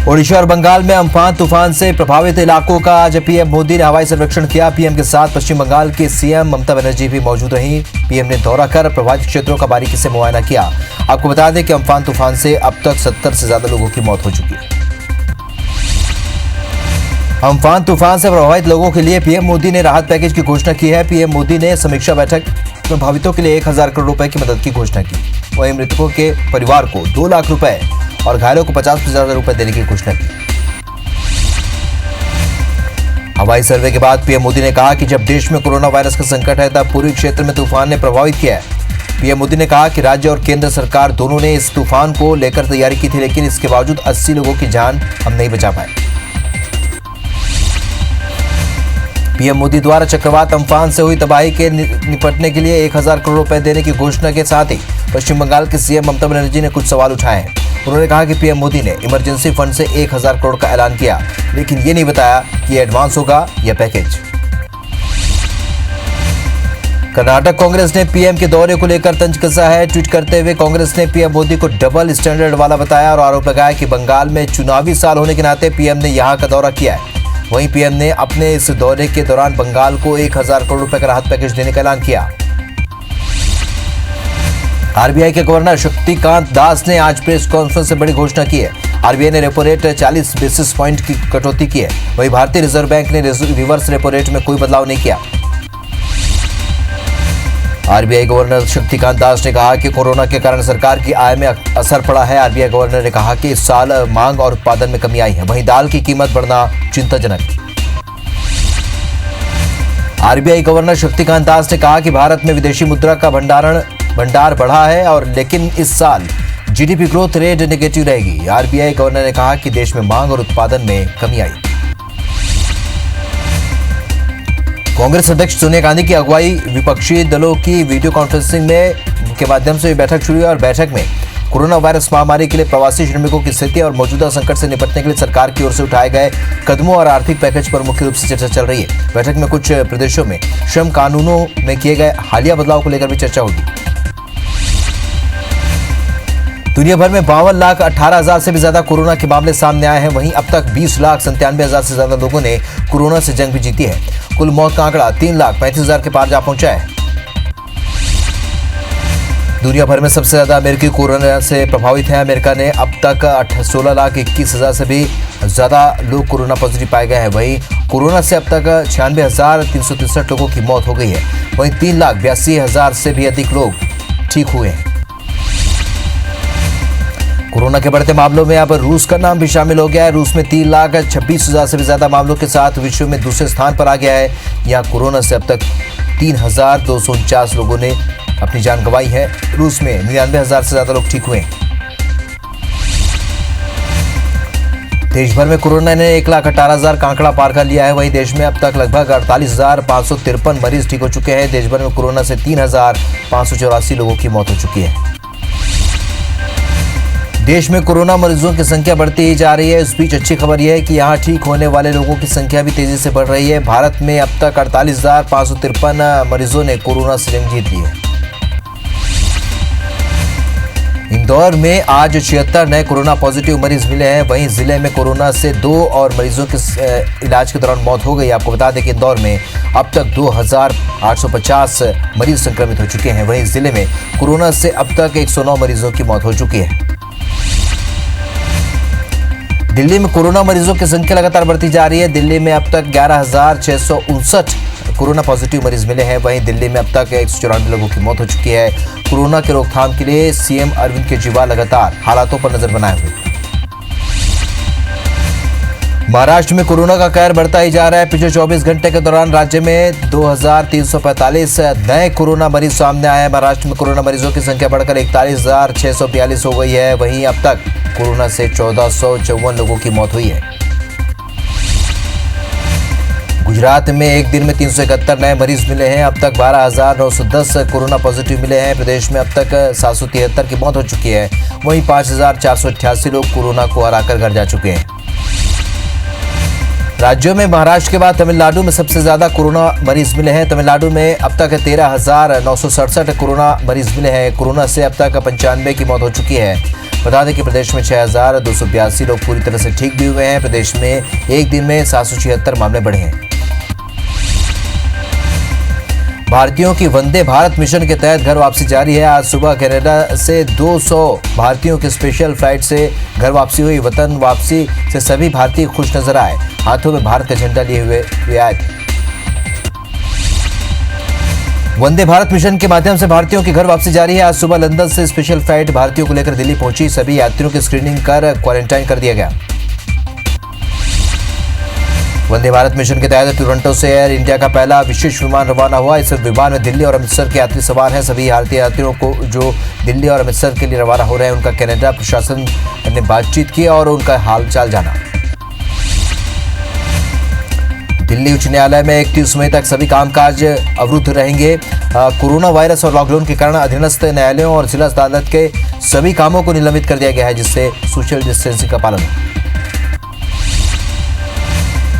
ओडिशा और बंगाल में अम्फान तूफान से प्रभावित इलाकों का आज पीएम मोदी ने हवाई सर्वेक्षण किया। पीएम के साथ पश्चिम बंगाल की सीएम ममता बनर्जी भी मौजूद रहीं। पीएम ने दौरा कर प्रभावित क्षेत्रों का बारीकी से मुआयना किया। आपको बता दें कि अम्फान तूफान से अब तक 70 से ज्यादा लोगों की मौत हो चुकी है। अम्फान तूफान से प्रभावित लोगों के लिए पीएम मोदी ने राहत पैकेज की घोषणा की है। पीएम मोदी ने समीक्षा बैठक प्रभावितों के लिए 1000 करोड़ रुपए की मदद की घोषणा की। वहीं मृतकों के परिवार को 2 लाख रुपए और घायलों को 50,000 रुपए देने की घोषणा की। हवाई सर्वे के बाद पीएम मोदी ने कहा कि जब देश में कोरोना वायरस का संकट है तब पूर्वी क्षेत्र में तूफान ने प्रभावित किया है। पीएम मोदी ने कहा कि राज्य और केंद्र सरकार दोनों ने इस तूफान को लेकर तैयारी की थी, लेकिन इसके बावजूद 80 लोगों की जान हम नहीं बचा पाए। पीएम मोदी द्वारा चक्रवात अम्फान से हुई तबाही के निपटने के लिए 1000 करोड़ रुपए देने की घोषणा के साथ ही पश्चिम बंगाल के सीएम ममता बनर्जी ने कुछ सवाल उठाए हैं। उन्होंने कहा कि पीएम मोदी ने इमरजेंसी फंड से 1000 करोड़ का ऐलान किया, लेकिन ये नहीं बताया कि एडवांस होगा या पैकेज। कर्नाटक कांग्रेस ने पीएम के दौरे को लेकर तंज कसा है। ट्वीट करते हुए कांग्रेस ने पीएम मोदी को डबल स्टैंडर्ड वाला बताया और आरोप लगाया कि बंगाल में चुनावी साल होने के नाते पीएम ने यहां का दौरा किया है। वहीं पीएम ने अपने इस दौरे के दौरान बंगाल को 1000 करोड़ रुपए का राहत पैकेज देने का ऐलान किया। आरबीआई के गवर्नर शक्तिकांत दास ने आज प्रेस कॉन्फ्रेंस से बड़ी घोषणा की है। आरबीआई ने रेपो रेट 40 बेसिस पॉइंट की कटौती की है। वहीं भारतीय रिजर्व बैंक ने रिवर्स रेपो रेट में कोई बदलाव नहीं किया। आरबीआई गवर्नर शक्तिकांत दास ने कहा कि कोरोना के कारण सरकार की आय में असर पड़ा है। आरबीआई गवर्नर ने कहा कि इस साल मांग और उत्पादन में कमी आई है। वहीं दाल की कीमत बढ़ना चिंताजनक है। आरबीआई गवर्नर शक्तिकांत दास ने कहा कि भारत में विदेशी मुद्रा का भंडार बढ़ा है और लेकिन इस साल जीडीपी ग्रोथ रेट नेगेटिव रहेगी। आरबीआई गवर्नर ने कहा कि देश में मांग और उत्पादन में कमी आई। कांग्रेस अध्यक्ष सोनिया गांधी की अगुवाई विपक्षी दलों की वीडियो कॉन्फ्रेंसिंग के माध्यम से बैठक शुरू हुई और बैठक में कोरोना वायरस महामारी के लिए प्रवासी श्रमिकों की स्थिति और मौजूदा संकट से निपटने के लिए सरकार की ओर से उठाए गए कदमों और आर्थिक पैकेज पर मुख्य रूप से चर्चा चल रही है। बैठक में कुछ प्रदेशों में श्रम कानूनों में किए गए हालिया बदलाव को लेकर भी चर्चा होगी। दुनिया भर में 52,18,000 से भी ज्यादा कोरोना के मामले सामने आए हैं। वहीं अब तक 20,97,000 से ज्यादा लोगों ने कोरोना से जंग भी जीती है। कुल मौत का आंकड़ा 3,35,000 के पार जा पहुंचा है। दुनिया भर में सबसे ज्यादा अमेरिकी कोरोना से प्रभावित हैं। अमेरिका ने अब तक 16,21,000 से भी ज्यादा लोग कोरोना पॉजिटिव पाए गए हैं। वहीं कोरोना से अब तक 96,363 लोगों की मौत हो गई है। वहीं 3,82,000 से भी अधिक लोग ठीक हुए हैं। कोरोना के बढ़ते मामलों में अब रूस का नाम भी शामिल हो गया है। रूस में 3,26,000 से भी ज्यादा मामलों के साथ विश्व में दूसरे स्थान पर आ गया है। यहाँ कोरोना से अब तक 3,249 लोगों ने अपनी जान गंवाई है। रूस में 99,000 से ज्यादा लोग ठीक हुए हैं। देश भर में कोरोना ने 1,18,000 का आंकड़ा पार कर लिया है। वहीं देश में अब तक लगभग 48,553 मरीज ठीक हो चुके हैं। देश भर में कोरोना से 3,584 लोगों की मौत हो चुकी है। देश में कोरोना मरीजों की संख्या बढ़ती ही जा रही है। इस बीच अच्छी खबर यह है कि यहां ठीक होने वाले लोगों की संख्या भी तेजी से बढ़ रही है। भारत में अब तक 48,553 मरीजों ने कोरोना से जंग जीत ली है। इंदौर में आज 76 नए कोरोना पॉजिटिव मरीज मिले हैं। वहीं जिले में कोरोना से 2 और मरीजों के इलाज के दौरान मौत हो गई। आपको बता दें कि इंदौर में अब तक 2,850 मरीज संक्रमित हो चुके हैं। वहीं जिले में कोरोना से अब तक 109 मरीजों की मौत हो चुकी है। दिल्ली में कोरोना मरीजों की संख्या लगातार बढ़ती जा रही है। दिल्ली में अब तक 11,659 कोरोना पॉजिटिव मरीज मिले हैं। वहीं दिल्ली में अब तक 194 लोगों की मौत हो चुकी है। कोरोना के रोकथाम के लिए सीएम अरविंद केजरीवाल लगातार हालातों पर नजर बनाए हुए। महाराष्ट्र में कोरोना का कहर बढ़ता ही जा रहा है। पिछले 24 घंटे के दौरान राज्य में 2,345 नए कोरोना मरीज सामने आए हैं। महाराष्ट्र में कोरोना मरीजों की संख्या बढ़कर 41,642 हो गई है। वहीं अब तक कोरोना से 1,454 लोगों की मौत हुई है। गुजरात में एक दिन में 371 नए मरीज मिले हैं। अब तक 12,910 कोरोना पॉजिटिव मिले हैं। प्रदेश में अब तक 773 की मौत हो चुकी है। वहीं 5,488 लोग कोरोना को हराकर घर जा चुके हैं। राज्यों में महाराष्ट्र के बाद तमिलनाडु में सबसे ज्यादा कोरोना मरीज मिले हैं। तमिलनाडु में अब तक 13,967 कोरोना मरीज मिले हैं। कोरोना से अब तक 95 की मौत हो चुकी है। बता दें कि प्रदेश में 6,282 लोग पूरी तरह से ठीक भी हुए हैं। प्रदेश में एक दिन में 776 मामले बढ़े हैं। भारतीयों की वंदे भारत मिशन के तहत घर वापसी जारी है। आज सुबह कनाडा से 200 भारतीयों की स्पेशल फ्लाइट से घर वापसी हुई। वतन वापसी से सभी भारतीय खुश नजर आए, हाथों में भारत का झंडा लिए हुए आए थे। वंदे भारत मिशन के माध्यम से भारतीयों की घर वापसी जारी है। आज सुबह लंदन से स्पेशल फ्लाइट भारतीयों को लेकर दिल्ली पहुंची। सभी यात्रियों की स्क्रीनिंग कर क्वारंटाइन कर दिया गया। वंदे भारत मिशन के तहत टोरंटो से एयर इंडिया का पहला विशेष विमान रवाना हुआ। इस विमान में दिल्ली और अमृतसर के यात्री सवार हैं। सभी भारतीय यात्रियों को जो दिल्ली और अमृतसर के लिए रवाना हो रहे हैं, उनका कनाडा प्रशासन ने बातचीत की और उनका हालचाल जाना। दिल्ली उच्च न्यायालय में 31 मई तक सभी कामकाज अवरुद्ध रहेंगे। कोरोना वायरस और लॉकडाउन के कारण अधीनस्थ न्यायालयों और जिला अदालत के सभी कामों को निलंबित कर दिया गया है, जिससे सोशल डिस्टेंसिंग का पालन हो।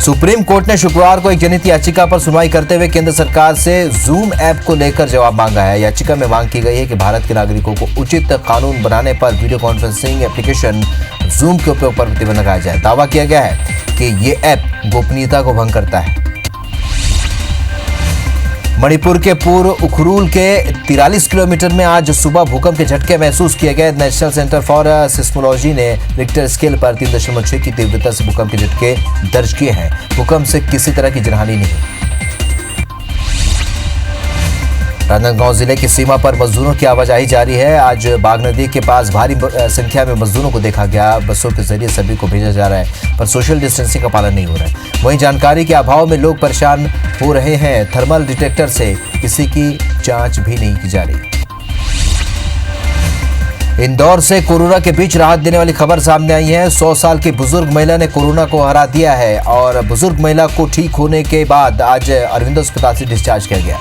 सुप्रीम कोर्ट ने शुक्रवार को एक जनहित याचिका पर सुनवाई करते हुए केंद्र सरकार से जूम ऐप को लेकर जवाब मांगा है। याचिका में मांग की गई है कि भारत के नागरिकों को उचित कानून बनाने पर वीडियो कॉन्फ्रेंसिंग एप्लीकेशन जूम के उपयोग पर प्रतिबंध लगाया जाए। दावा किया गया है कि ये ऐप गोपनीयता को भंग करता है। मणिपुर के पूर्व उखरूल के 43 किलोमीटर में आज सुबह भूकंप के झटके महसूस किए गए। नेशनल सेंटर फॉर सिस्मोलॉजी ने रिक्टर स्केल पर 3.6 की तीव्रता से भूकंप के झटके दर्ज किए हैं। भूकंप से किसी तरह की जनहानि नहीं। राजनांदगांव जिले की सीमा पर मजदूरों की आवाजाही जारी है। आज बाघ नदी के पास भारी संख्या में मजदूरों को देखा गया। बसों के जरिए सभी को भेजा जा रहा है, पर सोशल डिस्टेंसिंग का पालन नहीं हो रहा है। वहीं जानकारी के अभाव में लोग परेशान हो रहे हैं। थर्मल डिटेक्टर से किसी की जांच भी नहीं की जा रही। इंदौर से कोरोना के बीच राहत देने वाली खबर सामने आई है। 100 साल की बुजुर्ग महिला ने कोरोना को हरा दिया है और बुजुर्ग महिला को ठीक होने के बाद आज अरविंद अस्पताल से डिस्चार्ज किया गया।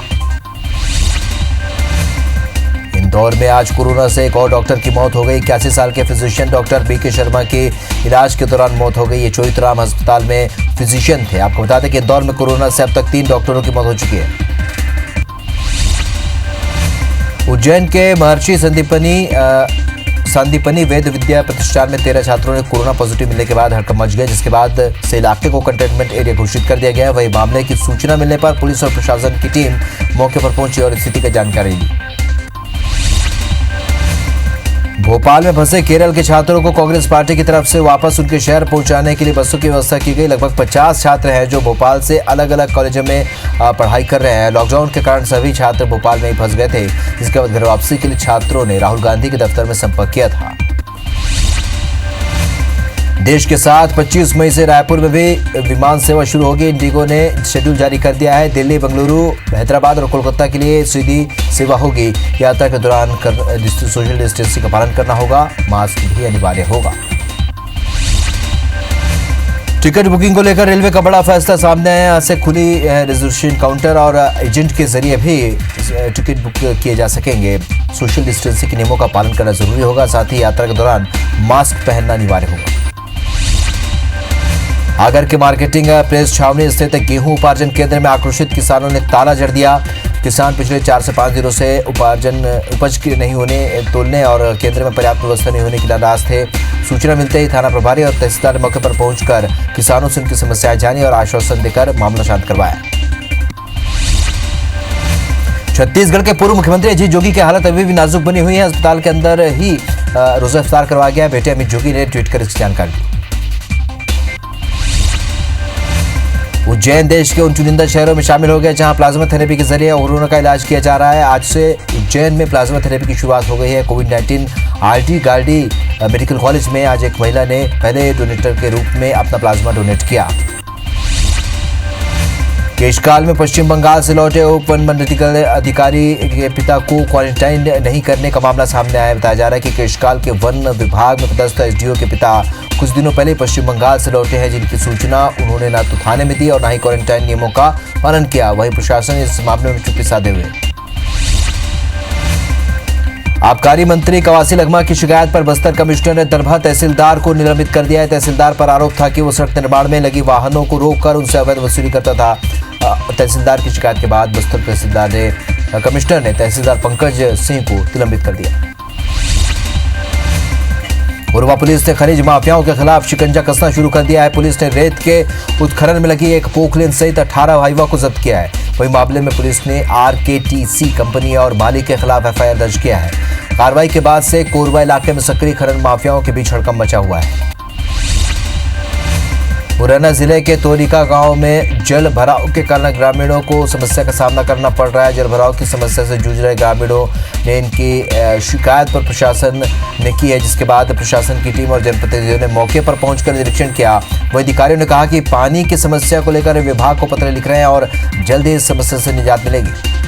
इंदौर में आज कोरोना से एक और डॉक्टर की मौत हो गई। 81 साल के फिजिशियन डॉक्टर बीके शर्मा की इलाज के दौरान मौत हो गई। ये चोइथराम अस्पताल में फिजिशियन थे। आपको बता दें कि इंदौर में कोरोना से अब तक 3 डॉक्टरों की मौत हो चुकी है। उज्जैन के महर्षि संदीपनी वेद विद्या प्रतिष्ठान में 13 छात्रों ने कोरोना पॉजिटिव मिलने के बाद हड़कंप मच गया, जिसके बाद से इलाके को कंटेनमेंट एरिया घोषित कर दिया गया है। वही मामले की सूचना मिलने पर पुलिस और प्रशासन की टीम मौके पर पहुंची और स्थिति की जानकारी ली। भोपाल में फंसे केरल के छात्रों को कांग्रेस पार्टी की तरफ से वापस उनके शहर पहुंचाने के लिए बसों की व्यवस्था की गई। लगभग 50 छात्र हैं जो भोपाल से अलग अलग कॉलेजों में पढ़ाई कर रहे हैं। लॉकडाउन के कारण सभी छात्र भोपाल में ही फंस गए थे। इसके बाद घर वापसी के लिए छात्रों ने राहुल गांधी के दफ्तर में संपर्क किया था। देश के साथ 25 मई से रायपुर में भी विमान सेवा शुरू होगी। इंडिगो ने शेड्यूल जारी कर दिया है। दिल्ली, बेंगलुरु, हैदराबाद और कोलकाता के लिए सीधी सेवा होगी। यात्रा के दौरान सोशल डिस्टेंसिंग का पालन करना होगा। मास्क भी अनिवार्य होगा। टिकट बुकिंग को लेकर रेलवे का बड़ा फैसला सामने आया। यहाँ से खुली रिजर्वेशन काउंटर और एजेंट के जरिए भी टिकट बुक किए जा सकेंगे। सोशल डिस्टेंसिंग के नियमों का पालन करना जरूरी होगा। साथ ही यात्रा के दौरान मास्क पहनना अनिवार्य होगा। आगर के मार्केटिंग प्रेस छावनी स्थित गेहूं उपार्जन केंद्र में आक्रोशित किसानों ने ताला जड़ दिया। किसान पिछले 4 से 5 दिनों से उपज के नहीं होने, तोलने और केंद्र में पर्याप्त व्यवस्था नहीं होने के नाराज थे। सूचना मिलते ही थाना प्रभारी और तहसीलदार मौके पर पहुंचकर किसानों से उनकी समस्याएं जानी और आश्वासन देकर मामला शांत करवाया। छत्तीसगढ़ के पूर्व मुख्यमंत्री अजीत जोगी की हालत अभी भी नाजुक बनी हुई है। अस्पताल के अंदर ही रोजा इफ्तार करवाया गया। बेटे अमित जोगी ने ट्वीट कर इसकी जानकारी दी। उज्जैन देश के उन चुनिंदा शहरों में शामिल हो गया जहां प्लाज्मा थेरेपी के जरिए कोरोना का इलाज किया जा रहा है। आज से उज्जैन में प्लाज्मा थेरेपी की शुरुआत हो गई है। कोविड-19 आरटी गार्डी मेडिकल कॉलेज में आज एक महिला ने पहले डोनेटर के रूप में अपना प्लाज्मा डोनेट किया। केशकाल में पश्चिम बंगाल से लौटे उप वन मेडिकल अधिकारी के पिता को क्वारंटाइन नहीं करने का मामला सामने आया। बताया जा रहा है कि केशकाल के वन विभाग में पदस्थ एसडीओ के पिता कुछ दिनों पहले पश्चिम बंगाल से लौटे हैं, जिनकी सूचना उन्होंने न तो थाने में दी और न ही क्वारंटाइन नियमों का पालन किया। वहीं प्रशासन इस मामले में चुप्पी साधे हुए। आबकारी मंत्री कवासी लखमा की शिकायत पर बस्तर कमिश्नर ने दरभा तहसीलदार को निलंबित कर दिया है। तहसीलदार पर आरोप था कि वो सड़क निर्माण में लगी वाहनों को रोककर उनसे अवैध वसूली करता था। तहसीलदार की शिकायत के बाद बस्तर कमिश्नर ने तहसीलदार पंकज सिंह को निलंबित कर दिया। कोरबा पुलिस ने खनिज माफियाओं के खिलाफ शिकंजा कसना शुरू कर दिया है। पुलिस ने रेत के उत्खनन में लगी एक पोकलेन सहित 18 हाइवा को जब्त किया है। वही मामले में पुलिस ने RKTC कंपनी और मालिक के खिलाफ FIR दर्ज किया है। कार्रवाई के बाद से कोरबा इलाके में सक्रिय खनन माफियाओं के बीच हड़कंप मचा हुआ है। मुरैना जिले के तोरिका गांव में जल भराव के कारण ग्रामीणों को समस्या का सामना करना पड़ रहा है। जल भराव की समस्या से जूझ रहे ग्रामीणों ने इनकी शिकायत पर प्रशासन ने की है, जिसके बाद प्रशासन की टीम और जनप्रतिनिधियों ने मौके पर पहुंचकर निरीक्षण किया। वहीं अधिकारियों ने कहा कि पानी की समस्या को लेकर विभाग को पत्र लिख रहे हैं और जल्द ही इस समस्या से निजात मिलेगी।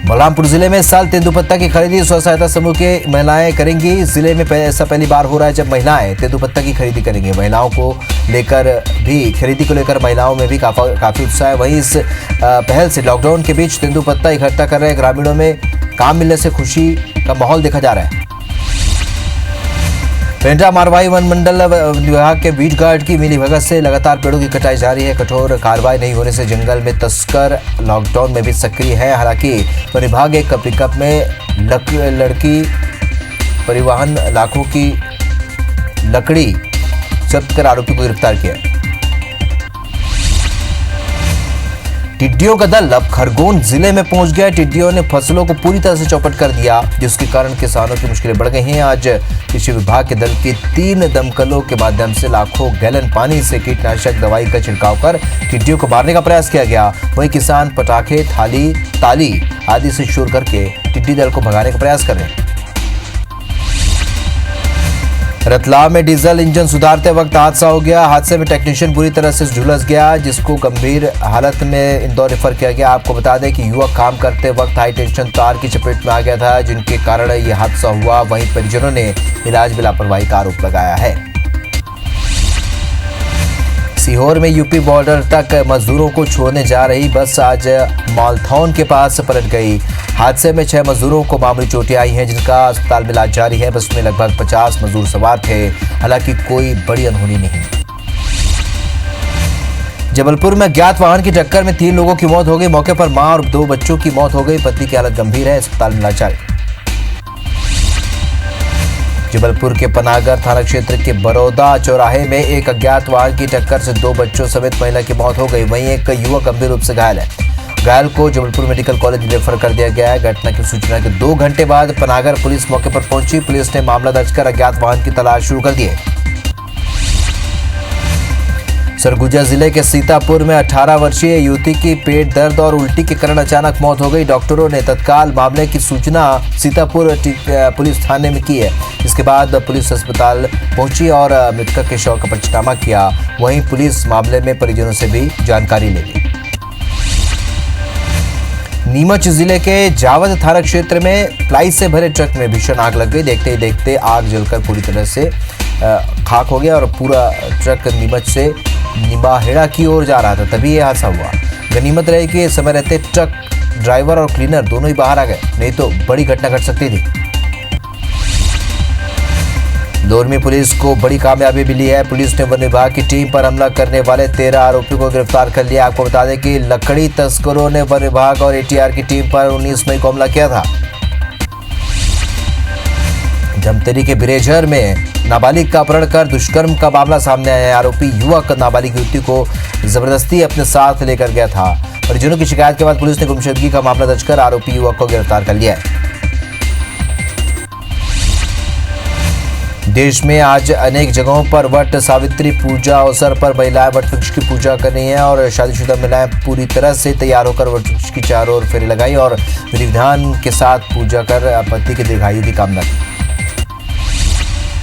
बलरामपुर जिले में इस साल तेंदुपत्ता की खरीदी स्व सहायता समूह के महिलाएं करेंगी। जिले में ऐसा पहली बार हो रहा है जब महिलाएं तेंदुपत्ता की खरीदी करेंगी। महिलाओं को लेकर भी खरीदी को लेकर महिलाओं में भी काफी उत्साह है। वहीं इस पहल से लॉकडाउन के बीच तेंदुपत्ता इकट्ठा कर रहे ग्रामीणों में काम मिलने से खुशी का माहौल देखा जा रहा है। पेंड्रा मारवाही वन मंडल विभाग के बीट गार्ड की मिलीभगत से लगातार पेड़ों की कटाई जारी है। कठोर कार्रवाई नहीं होने से जंगल में तस्कर लॉकडाउन में भी सक्रिय है। हालांकि वन विभाग एक पिकअप में लड़की परिवहन लाखों की लकड़ी जब्त कर आरोपी को गिरफ्तार किया। टिड्डियों का दल अब खरगोन जिले में पहुंच गया। टिड्डियों ने फसलों को पूरी तरह से चौपट कर दिया, जिसके कारण किसानों की मुश्किलें बढ़ गई हैं। आज कृषि विभाग के दल के 3 दमकलों के माध्यम से लाखों गैलन पानी से कीटनाशक दवाई का छिड़काव कर टिड्डियों को मारने का प्रयास किया गया। वहीं किसान पटाखे, थाली, ताली आदि से शोर करके टिड्डी दल को भगाने का प्रयास कर रहे हैं। रतलाम में डीजल इंजन सुधारते वक्त हादसा हो गया। हादसे में टेक्नीशियन बुरी तरह से झुलस गया, जिसको गंभीर हालत में इंदौर रेफर किया गया। आपको बता दें कि युवक काम करते वक्त हाई टेंशन तार की चपेट में आ गया था, जिनके कारण यह हादसा हुआ। वहीं परिजनों ने इलाज में लापरवाही का आरोप लगाया है। सीहोर में यूपी बॉर्डर तक मजदूरों को छोड़ने जा रही बस आज मालथौन के पास पलट गई। हादसे में 6 मजदूरों को मामूली चोटें आई हैं, जिनका अस्पताल में इलाज जारी है। बस में लगभग 50 मजदूर सवार थे। हालांकि कोई बड़ी अनहोनी नहीं। जबलपुर में अज्ञात वाहन की टक्कर में 3 लोगों की मौत हो गई। मौके पर मां और 2 बच्चों की मौत हो गई। पति की हालत गंभीर है, अस्पताल में इलाज जारी। जबलपुर के पनागर थाना क्षेत्र के बरौदा चौराहे में एक अज्ञात वाहन की टक्कर से 2 बच्चों समेत महिला की मौत हो गई। वहीं एक युवक गंभीर रूप से घायल है। घायल को जबलपुर मेडिकल कॉलेज रेफर कर दिया गया है। घटना की सूचना के 2 घंटे बाद पनागर पुलिस मौके पर पहुंची। पुलिस ने मामला दर्ज कर अज्ञात वाहन की तलाश शुरू कर दी है। सरगुजा जिले के सीतापुर में 18 वर्षीय युवती की पेट दर्द और उल्टी के कारण अचानक मौत हो गई। डॉक्टरों ने तत्काल मामले की सूचना सीतापुर पुलिस थाने में की है। इसके बाद पुलिस अस्पताल पहुंची और मृतक के शव का पंचनामा किया। वहीं पुलिस मामले में परिजनों से भी जानकारी ले ली। नीमच जिले के जावद थाना क्षेत्र में प्लाई से भरे ट्रक में भीषण आग लग गई। देखते ही देखते आग जलकर पूरी तरह से खाक हो गया और पूरा ट्रक नीमच से निबाहेड़ा की ओर जा रहा था, तभी यह हादसा हुआ। गनीमत रहे कि समय रहते ट्रक ड्राइवर और क्लीनर दोनों ही बाहर आ गए, नहीं तो बड़ी घटना घट सकती थी। लोरमी पुलिस को बड़ी कामयाबी मिली है। पुलिस ने वन विभाग की टीम पर हमला करने वाले 13 आरोपियों को गिरफ्तार कर लिया। आपको बता दें कि लकड़ी तस्करों ने वन विभाग और ATR की टीम पर 19 मई को हमला किया था। धमतरी के बिरेझर में नाबालिग का अपहरण कर दुष्कर्म का मामला सामने आया है। आरोपी युवक नाबालिग युवती को जबरदस्ती अपने साथ लेकर गया था। परिजनों की शिकायत के बाद पुलिस ने गुमशुदगी का मामला दर्ज कर आरोपी युवक को गिरफ्तार कर लिया है। देश में आज अनेक जगहों पर वट सावित्री पूजा अवसर पर महिलाएं वट वृक्ष की पूजा कर रही हैं और शादीशुदा महिलाएं पूरी तरह से तैयार होकर वट वृक्ष की चारों ओर फेरे लगाई और विधि विधान के साथ पूजा कर पति के दीर्घायु की कामना की।